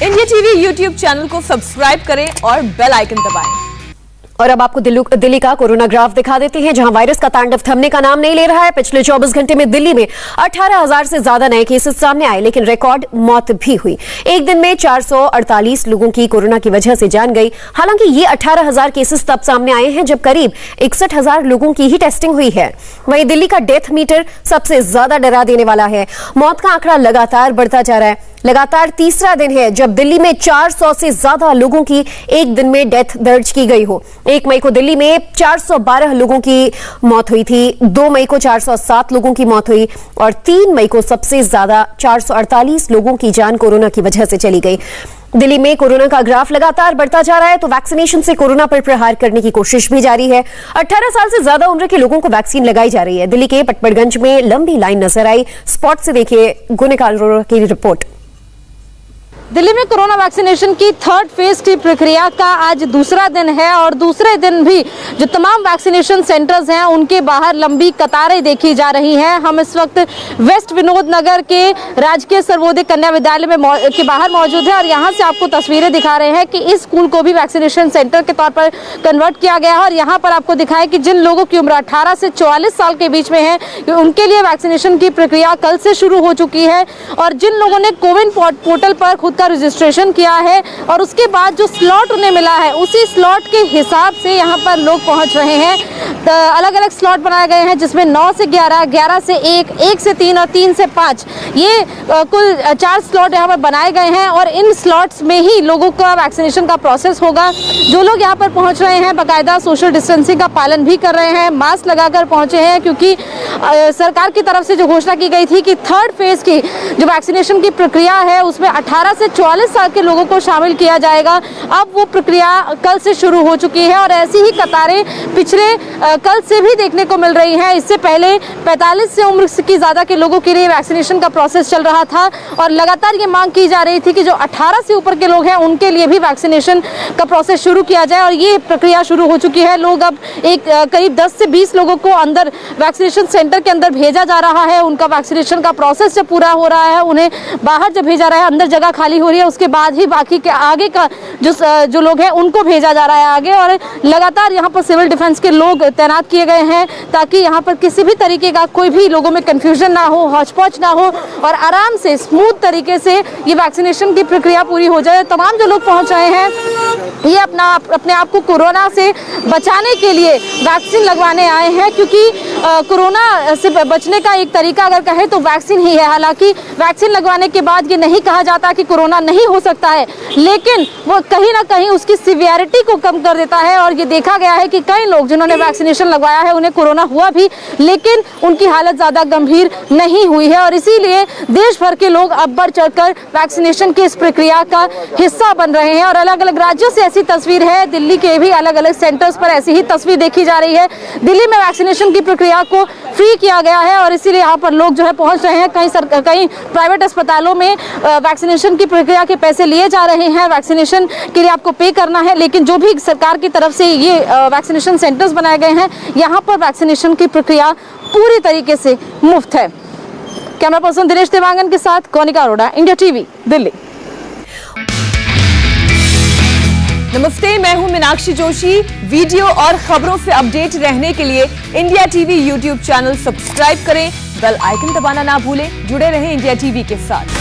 India TV YouTube channel को subscribe करें और बेल आइकन दबाएं। और अब आपको दिल्ली का कोरोना ग्राफ दिखा देते हैं, जहां वायरस का तांडव थमने का नाम नहीं ले रहा है। पिछले 24 घंटे में दिल्ली में 18,000 से ज्यादा नए केसेस सामने आए, लेकिन रिकॉर्ड मौत भी हुई। एक दिन में 448 लोगों की कोरोना की वजह से जान गई। हालांकि ये 18,000 केसेस तब सामने आए हैं जब करीब 61,000 लोगों की ही टेस्टिंग हुई है। वहीं दिल्ली का डेथ मीटर सबसे ज्यादा डरा देने वाला है। मौत का आंकड़ा लगातार बढ़ता जा रहा है। लगातार तीसरा दिन है जब दिल्ली में 400 से ज्यादा लोगों की एक दिन में डेथ दर्ज की गई हो। 1 मई को दिल्ली में 412 लोगों की मौत हुई थी, 2 मई को 407 लोगों की मौत हुई और 3 मई को सबसे ज्यादा 448 लोगों की जान कोरोना की वजह से चली गई। दिल्ली में कोरोना का ग्राफ लगातार बढ़ता जा रहा है, तो वैक्सीनेशन से कोरोना पर प्रहार करने की कोशिश भी जारी है। 18 साल से ज्यादा उम्र के लोगों को वैक्सीन लगाई जा रही है। दिल्ली के पटपड़गंज में लंबी लाइन नजर आई। स्पॉट से देखिए गुनिका अरोरा की रिपोर्ट। दिल्ली में कोरोना वैक्सीनेशन की थर्ड फेज की प्रक्रिया का आज दूसरा दिन है और दूसरे दिन भी जो तमाम वैक्सीनेशन सेंटर्स हैं उनके बाहर लंबी कतारें देखी जा रही हैं। हम इस वक्त वेस्ट विनोद नगर के राजकीय सर्वोदय कन्या विद्यालय में के बाहर मौजूद है और यहाँ से आपको तस्वीरें दिखा रहे हैं कि इस स्कूल को भी वैक्सीनेशन सेंटर के तौर पर कन्वर्ट किया गया है। और यहाँ पर आपको दिखाया कि जिन लोगों की उम्र 18 से 44 साल के बीच में है उनके लिए वैक्सीनेशन की प्रक्रिया कल से शुरू हो चुकी है। और जिन लोगों ने कोविन पोर्टल पर खुद का रजिस्ट्रेशन किया है और उसके बाद जो स्लॉट उन्हें मिला है उसी स्लॉट के हिसाब से यहाँ पर लोग पहुँच रहे हैं। अलग अलग स्लॉट बनाए गए हैं जिसमें 9 से 11, 11 से 1, 1 से 3 और 3 से 5 ये कुल 4 स्लॉट यहाँ पर बनाए गए हैं। और इन स्लॉट्स में ही लोगों का वैक्सीनेशन का प्रोसेस होगा। जो लोग यहाँ पर पहुँच रहे हैं बाकायदा सोशल डिस्टेंसिंग का पालन भी कर रहे हैं, मास्क लगाकर पहुँचे हैं, क्योंकि सरकार की तरफ से जो घोषणा की गई थी कि थर्ड फेज की जो वैक्सीनेशन की प्रक्रिया है उसमें 18 से 44 साल के लोगों को शामिल किया जाएगा। अब वो प्रक्रिया कल से शुरू हो चुकी है और ऐसी ही कतारें पिछले कल से भी देखने को मिल रही हैं। इससे पहले 45 से उम्र की ज़्यादा के लोगों के लिए वैक्सीनेशन का प्रोसेस चल रहा था और लगातार ये मांग की जा रही थी कि जो 18 से ऊपर के लोग हैं उनके लिए भी वैक्सीनेशन का प्रोसेस शुरू किया जाए और ये प्रक्रिया शुरू हो चुकी है। लोग अब करीब 10 से 20 लोगों को अंदर वैक्सीनेशन सेंटर के अंदर भेजा जा रहा है। उनका वैक्सीनेशन का प्रोसेस जब पूरा हो रहा है उन्हें बाहर जब भेजा रहा है, अंदर जगह खाली हो रही है, उसके बाद ही बाकी के आगे का जो लोग हैं उनको भेजा जा रहा है आगे। और लगातार यहाँ पर सिविल डिफेंस के लोग तैनात किए गए हैं ताकि यहाँ पर किसी भी तरीके का कोई भी लोगों में कंफ्यूजन ना हो, हौच-पौच ना हो और आराम से स्मूथ तरीके से ये वैक्सीनेशन की प्रक्रिया पूरी हो जाए। तमाम जो लोग पहुँच रहे हैं ये अपने आप को कोरोना से बचाने के लिए वैक्सीन लगवाने आए हैं, क्योंकि कोरोना से बचने का एक तरीका अगर कहे तो वैक्सीन ही है। हालांकि वैक्सीन लगवाने के बाद ये नहीं कहा जाता कि कोरोना नहीं हो सकता है, लेकिन वो कहीं ना कहीं उसकी सिवियरिटी को कम कर देता है। और ये देखा गया है कि कई लोग जिन्होंने वैक्सीनेशन लगवाया है उन्हें कोरोना हुआ भी, लेकिन उनकी हालत ज़्यादा गंभीर नहीं हुई है। और इसीलिए देश भर के लोग अब बढ़ चढ़कर वैक्सीनेशन की इस प्रक्रिया का हिस्सा बन रहे हैं। और अलग अलग राज्यों से ऐसी तस्वीर है, दिल्ली के भी अलग अलग सेंटर्स पर ऐसी ही तस्वीर देखी जा रही है। दिल्ली में वैक्सीनेशन की प्रक्रिया को फ्री किया गया है और इसीलिए यहाँ पर लोग जो है पहुँच रहे हैं। कई प्राइवेट अस्पतालों में वैक्सीनेशन की प्रक्रिया के पैसे लिए जा रहे हैं, वैक्सीनेशन के लिए आपको पे करना है, लेकिन जो भी सरकार की तरफ से ये वैक्सीनेशन सेंटर्स बनाए गए हैं यहाँ पर वैक्सीनेशन की प्रक्रिया पूरी तरीके से मुफ्त है। कैमरा पर्सन दिनेश देवांगन के साथ कोनिका अरोड़ा, इंडिया टीवी, दिल्ली। नमस्ते, मैं हूं मीनाक्षी जोशी। वीडियो और खबरों से अपडेट रहने के लिए India TV YouTube channel subscribe करें, बेल आइकन दबाना ना भूलें। जुड़े रहें इंडिया टीवी के साथ।